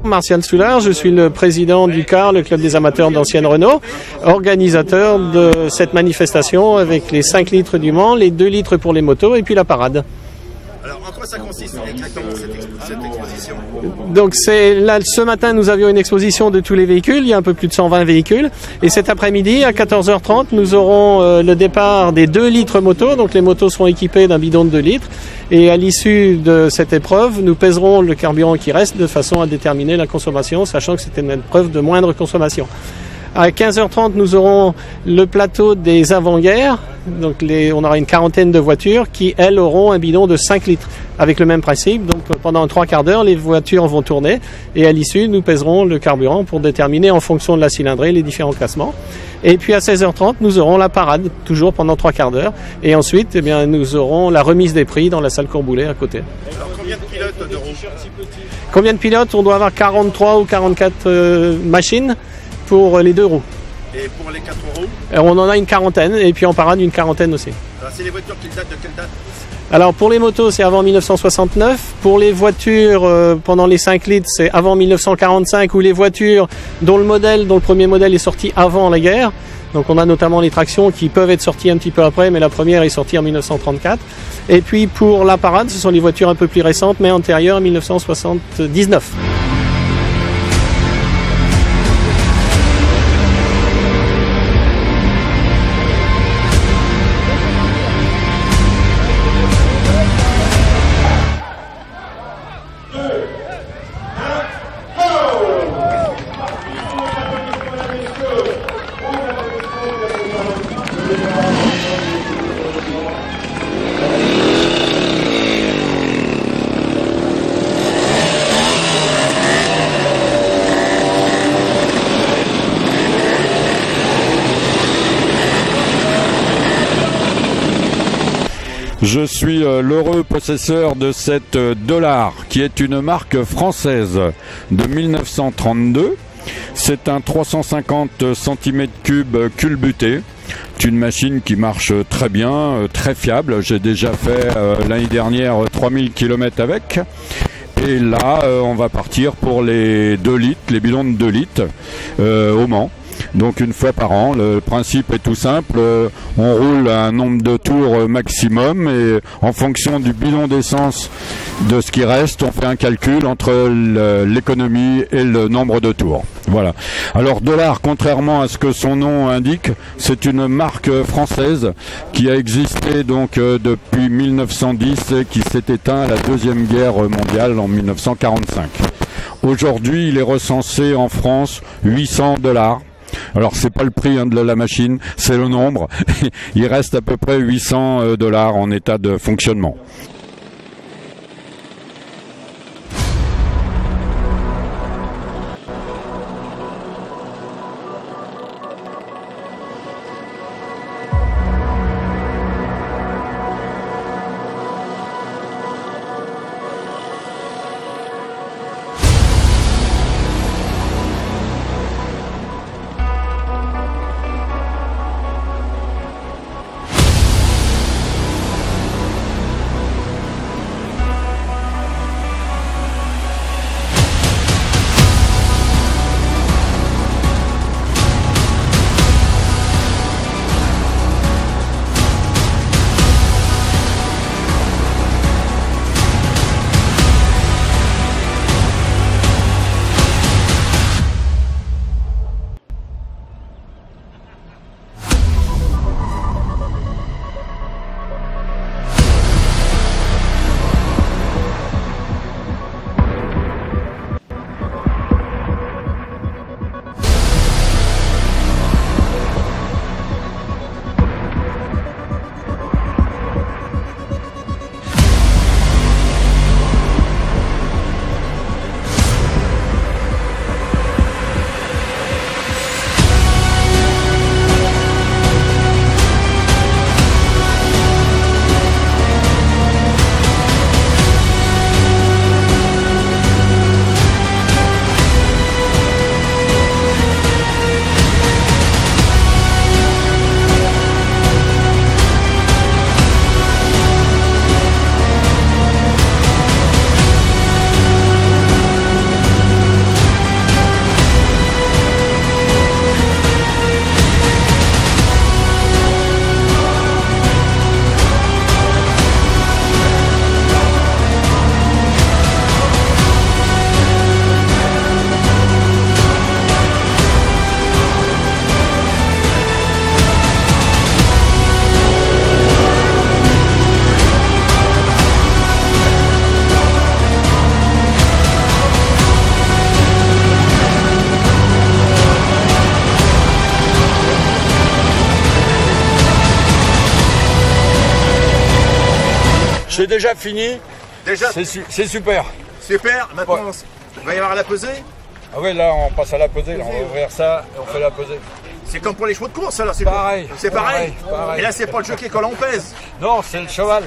Martial Soulard, je suis le président du CAR, le club des amateurs d'ancienne Renault, organisateur de cette manifestation avec les 5 litres du Mans, les 2 litres pour les motos et puis la parade. Alors, en quoi ça consiste exactement cette exposition? Donc là, ce matin, nous avions une exposition de tous les véhicules, il y a un peu plus de 120 véhicules. Et cet après-midi, à 14h30, nous aurons le départ des 2 litres motos. Donc les motos seront équipées d'un bidon de 2 litres. Et à l'issue de cette épreuve, nous pèserons le carburant qui reste de façon à déterminer la consommation, sachant que c'était une épreuve de moindre consommation. À 15h30, nous aurons le plateau des avant-guerres. Donc on aura une quarantaine de voitures qui, elles, auront un bidon de 5 litres avec le même principe. Donc pendant 3/4 d'heure, les voitures vont tourner et à l'issue, nous pèserons le carburant pour déterminer en fonction de la cylindrée les différents classements. Et puis à 16h30, nous aurons la parade, toujours pendant 3/4 d'heure. Et ensuite, eh bien, nous aurons la remise des prix dans la salle Courboulet à côté. Alors, combien de pilotes de roues? Combien de pilotes? On doit avoir 43 ou 44 machines pour les 2 roues. Et pour les 4 roues? On en a une quarantaine, et puis en parade une quarantaine aussi. Alors, c'est les voitures qui datent de quelle date? Alors pour les motos, c'est avant 1969. Pour les voitures, pendant les 5 litres, c'est avant 1945, ou les voitures dont le premier modèle est sorti avant la guerre. Donc on a notamment les tractions qui peuvent être sorties un petit peu après, mais la première est sortie en 1934. Et puis pour la parade, ce sont les voitures un peu plus récentes, mais antérieures à 1979. Je suis l'heureux possesseur de cette Dollar, qui est une marque française de 1932. C'est un 350 cm3 culbuté. C'est une machine qui marche très bien, très fiable. J'ai déjà fait l'année dernière 3000 km avec. Et là, on va partir pour les 2 litres, les bidons de 2 litres au Mans. Donc une fois par an. Le principe est tout simple, on roule un nombre de tours maximum et en fonction du bidon d'essence de ce qui reste, on fait un calcul entre l'économie et le nombre de tours. Voilà. Alors Dollar, contrairement à ce que son nom indique, c'est une marque française qui a existé donc depuis 1910 et qui s'est éteint à la Deuxième Guerre mondiale en 1945. Aujourd'hui, il est recensé en France 800 $. Alors c'est pas le prix de la machine, c'est le nombre. Il reste à peu près 800 $ en état de fonctionnement. J'ai déjà fini. Déjà, C'est super. super. Maintenant, il va y avoir la pesée. Ah oui, là, on passe à la pesée. Là, on va ouvrir ça et on fait la pesée. C'est comme pour les chevaux de course, alors c'est Pareil. C'est pareil. Pareil. Et là, c'est pas le jockey quand l'on pèse. Non, c'est le cheval.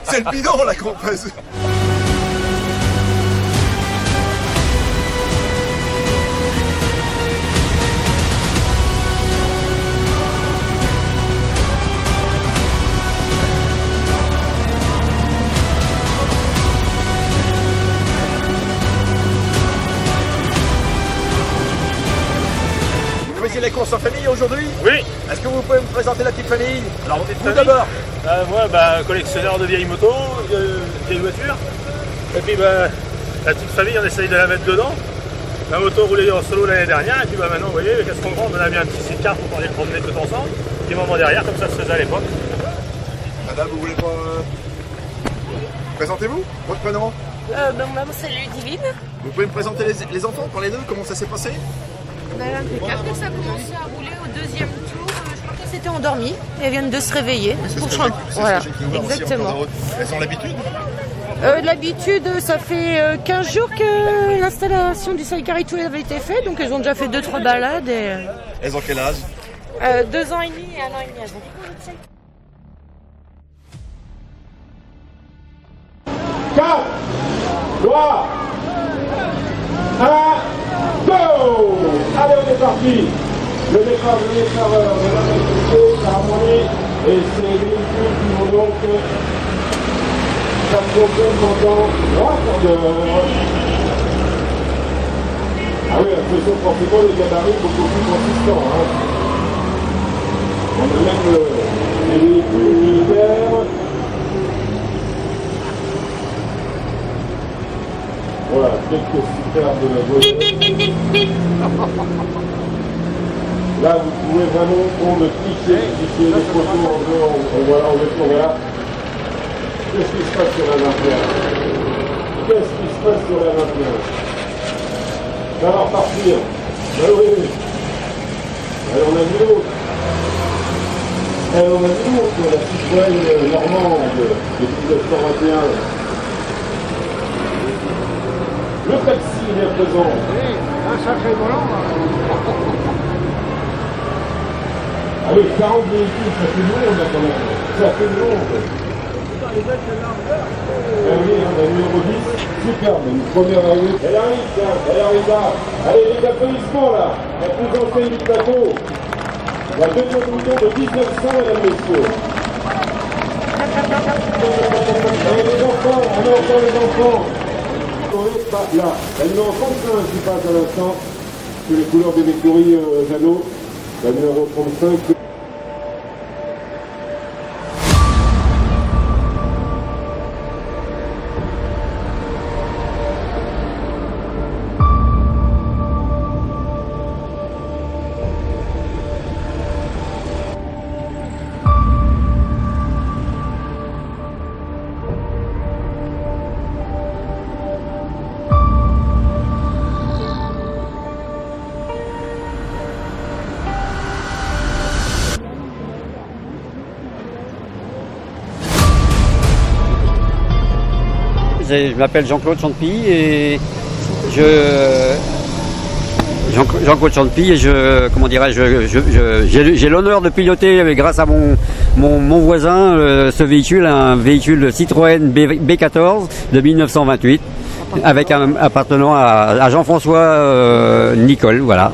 C'est le bidon là qu'on pèse. Vous faisiez les courses en famille aujourd'hui? Oui, Est-ce que vous pouvez me présenter la petite famille? alors Vous d'abord. moi, collectionneur de vieilles motos, de vieilles voitures. Et puis la petite famille, on essaye de la mettre dedans. La moto roulait en solo l'année dernière, et puis maintenant, vous voyez, qu'est-ce qu'on prend? On a mis un petit sidecar pour aller le promener tout ensemble. Petit moment derrière, comme ça se faisait à l'époque. Madame, vous voulez pas... Présentez-vous, votre prénom. Maman, c'est Ludivine. Vous pouvez me présenter les enfants, parlez-d'eux, comment ça s'est passé? Après, ça a commencé à rouler au deuxième tour. Je crois qu'elles s'étaient endormies et elles viennent de se réveiller. Pour changer. Voilà, exactement. Elles ont l'habitude? L'habitude, ça fait 15 jours que l'installation du sidecar et tout avait été faite. Donc, elles ont déjà fait 2-3 balades. Et, Elles ont quel âge? 2 ans et demi et 1 an et demi. Elles ont. 4, 3, 1, go! Allez, on est parti! Le départ de l'éclaireur de la Métropole, Harmonie, et ces véhicules qui vont donc s'affronter pendant 3 quarts d'heure. Ah oui, ce sont forcément les gabarits beaucoup plus consistants. Hein. On a même les véhicules militaires. Voilà, quelques superbes voitures. Là, vous pouvez vraiment prendre cliché, cliché les photos en dehors, voilà, voilà. Qu'est-ce qui se passe sur la 21? Qu'est-ce qui se passe sur la 21? Ça va repartir. Ben oui. Alors on a vu l'autre. Alors on a vu l'autre, la Citroën normande de 1921. Le taxi il est présent. Oui, un sacré volant. Ah oui, 40 véhicules, ça fait lourd là quand même. Ça fait lourd. Ah oui, la numéro 10, superbe, une première arrivée. Elle arrive, tiens, elle arrive là. Allez, les applaudissements là. La plus ancienne du plateau. La deuxième mouton de 1900, mesdames, messieurs. Allez, les enfants, on a encore les enfants. Là, elle met en 35 qui passe à l'instant, sur les couleurs des écuries Jeannot, la numéro 35. Je m'appelle Jean-Claude Chantepille et Jean-Claude Chantepille et j'ai l'honneur de piloter grâce à mon voisin ce véhicule, un véhicule Citroën B14 de 1928 avec un appartenant à Jean-François Nicole, voilà.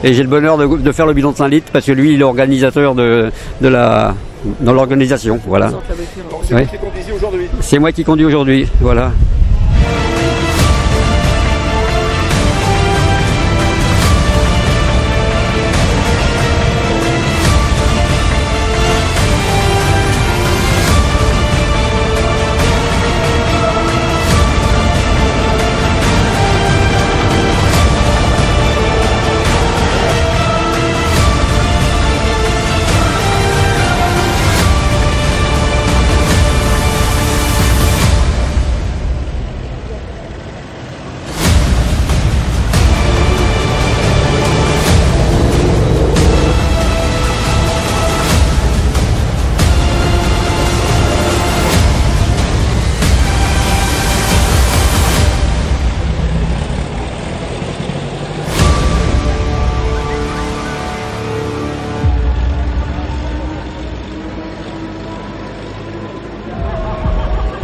Et j'ai le bonheur de faire le bilan de 5 litres parce que lui il est organisateur dans l'organisation, voilà. C'est vous qui conduisez aujourd'hui? C'est moi qui conduis aujourd'hui, voilà.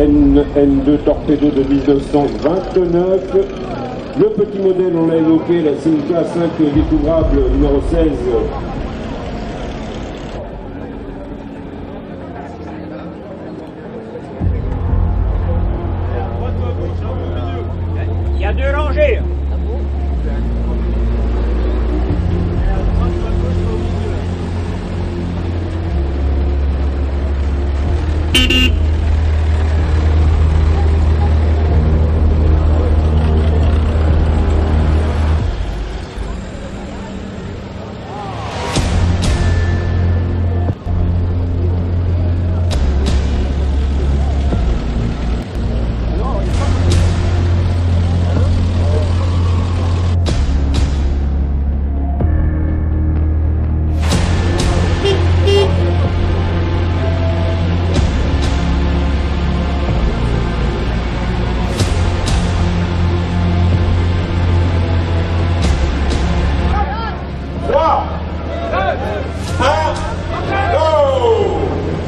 NN2 Torpedo de 1929. Le petit modèle, on l'a évoqué, la Simca 5 découvrable numéro 16. Il y a 2 rangées.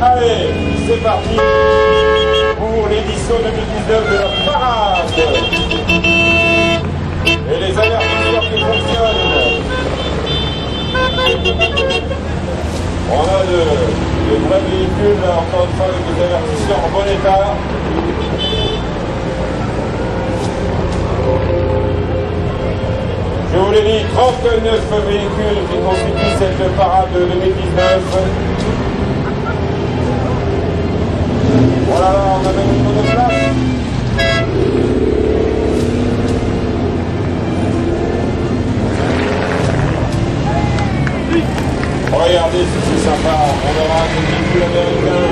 Allez, c'est parti pour l'édition 2019 de la parade. Et les avertisseurs qui fonctionnent. On a de vrais véhicules, encore une fois, avec des avertisseurs en bon état. Je vous l'ai dit, 39 véhicules qui constituent cette parade 2019. Voilà, on a même une monoplace. Regardez si c'est sympa, on aura des véhicules américains.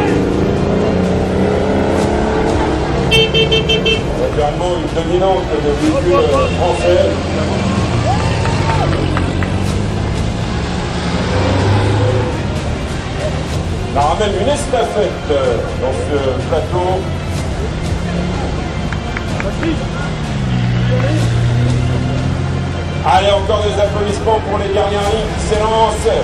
Naturellement, une dominante de véhicules français. On ramène une estafette dans ce plateau. Allez, encore des applaudissements pour les dernières lignes qui s'élancent.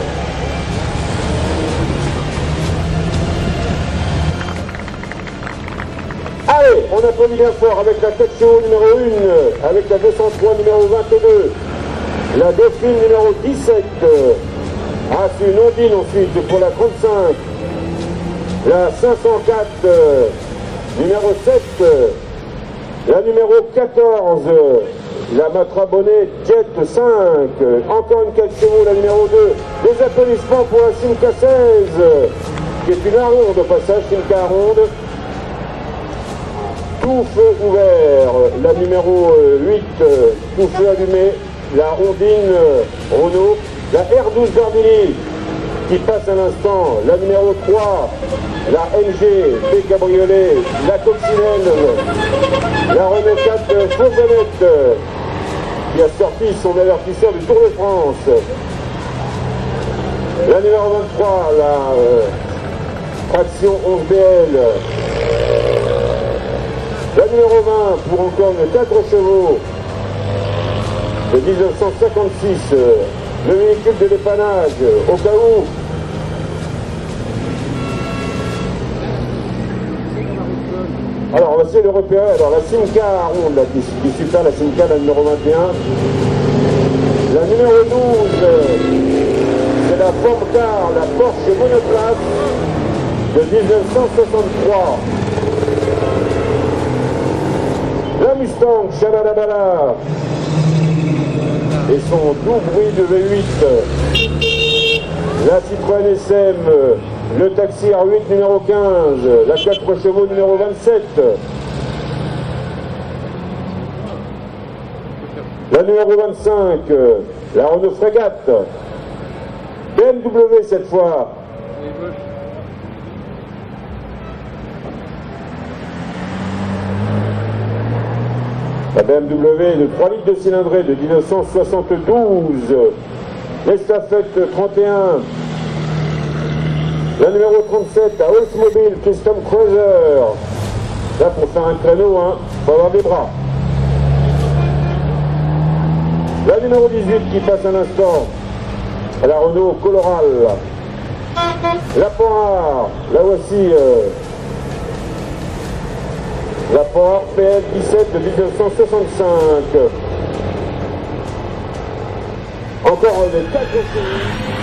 Allez, on applaudit bien fort avec la Texio numéro 1, avec la 203 numéro 22, la Dauphine numéro 17, une Ondine ensuite pour la 35, la 504 numéro 7, la numéro 14, la Matra Bonnet Jet 5, encore une 4 chevaux, la numéro 2, des applaudissements pour la Simca 16, qui est une ronde au passage, Simca ronde. Tout feu ouvert, la numéro 8, tout feu allumé, la Ondine Renault, la R12 Gardini qui passe à l'instant, la numéro 3, la MG B Cabriolet, la Coccinelle, la Renault 4 Fauvenette qui a sorti son avertisseur du Tour de France, la numéro 23, la traction 11BL, la numéro 20 pour encore 4 chevaux de 1956, le véhicule de dépannage, au cas où. Alors, c'est le repérer. Alors, la Simca ronde, là, qui est super, la Simca, la numéro 21. La numéro 12, c'est la Formcar, la Porsche monoplace de 1963. La Mustang, Chabalabala, et son doux bruit de V8. La Citroën SM, le taxi R8 numéro 15, la 4 chevaux numéro 27. La numéro 25, la Renault Frégate. BMW cette fois. La BMW de 3 litres de cylindrée de 1972, l'estafette 31, la numéro 37 à Oldsmobile Custom Cruiser. Là pour faire un créneau, faut avoir des bras. La numéro 18 qui passe un instant, la Renault Coloral. La Panhard, la voici. La Ford PL17 de 1965. Encore des 4 séries.